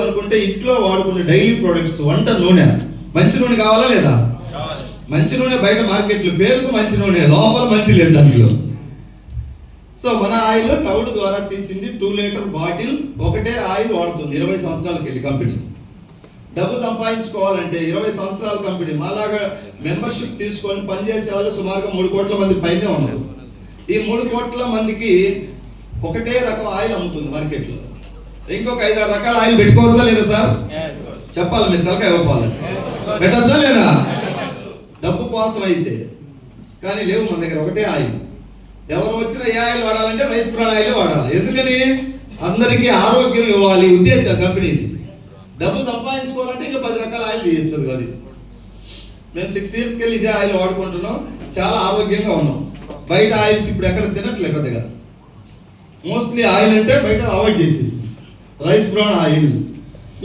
అనుకుంటే ఇంట్లో వాడుకునే డైలీ ప్రొడక్ట్స్, వంట నూనె, మంచి నూనె కావాలా లేదా? మంచి నూనె బయట మార్కెట్లో పేరుకు మంచి నూనె, లోపల మంచి లేదు దాంట్లో. సో మన ఆయిల్ తవుడు ద్వారా తీసింది 2 లీటర్ బాటిల్, ఒకటే ఆయిల్ వాడుతుంది 20 సంవత్సరాలకి వెళ్ళి కంపెనీ. డబ్బు సంపాదించుకోవాలంటే 20 సంవత్సరాల కంపెనీ మాలాగా మెంబర్షిప్ తీసుకొని పనిచేసే వాళ్ళు సుమారుగా 3 కోట్ల మంది పైనే ఉన్నారు. ఈ 3 కోట్ల మందికి ఒకటే రకం ఆయిల్ అమ్ముతుంది మార్కెట్లో. ఇంకొక 5-6 రకాల ఆయిల్ పెట్టుకోవచ్చా లేదా సార్? చెప్పాలి, మీరు తలకాయ ఇవ్వాలి. పెట్టచ్చా లేదా? డబ్బు కోసం అయితే. కానీ లేవు మన దగ్గర, ఒకటే ఆయిల్. ఎవరు వచ్చినా ఏ ఆయిల్ వాడాలంటే రైస్ బ్రాన్ ఆయిల్ వాడాలి. ఎందుకని? అందరికీ ఆరోగ్యం ఇవ్వాలి ఉద్దేశం కంపెనీది. డబ్బు సంపాదించుకోవాలంటే ఇంకా 10 రకాల ఆయిల్ తీయచ్చు. అది మేము 6 ఇయర్స్కి వెళ్ళి ఇదే ఆయిల్ వాడుకుంటున్నాం, చాలా ఆరోగ్యంగా ఉన్నాం. బయట ఆయిల్స్ ఇప్పుడు ఎక్కడ తినట్లే పెద్దగా. మోస్ట్లీ ఆయిల్ అంటే బయట అవాయిడ్ చేసేసి రైస్ బ్రాన్ ఆయిల్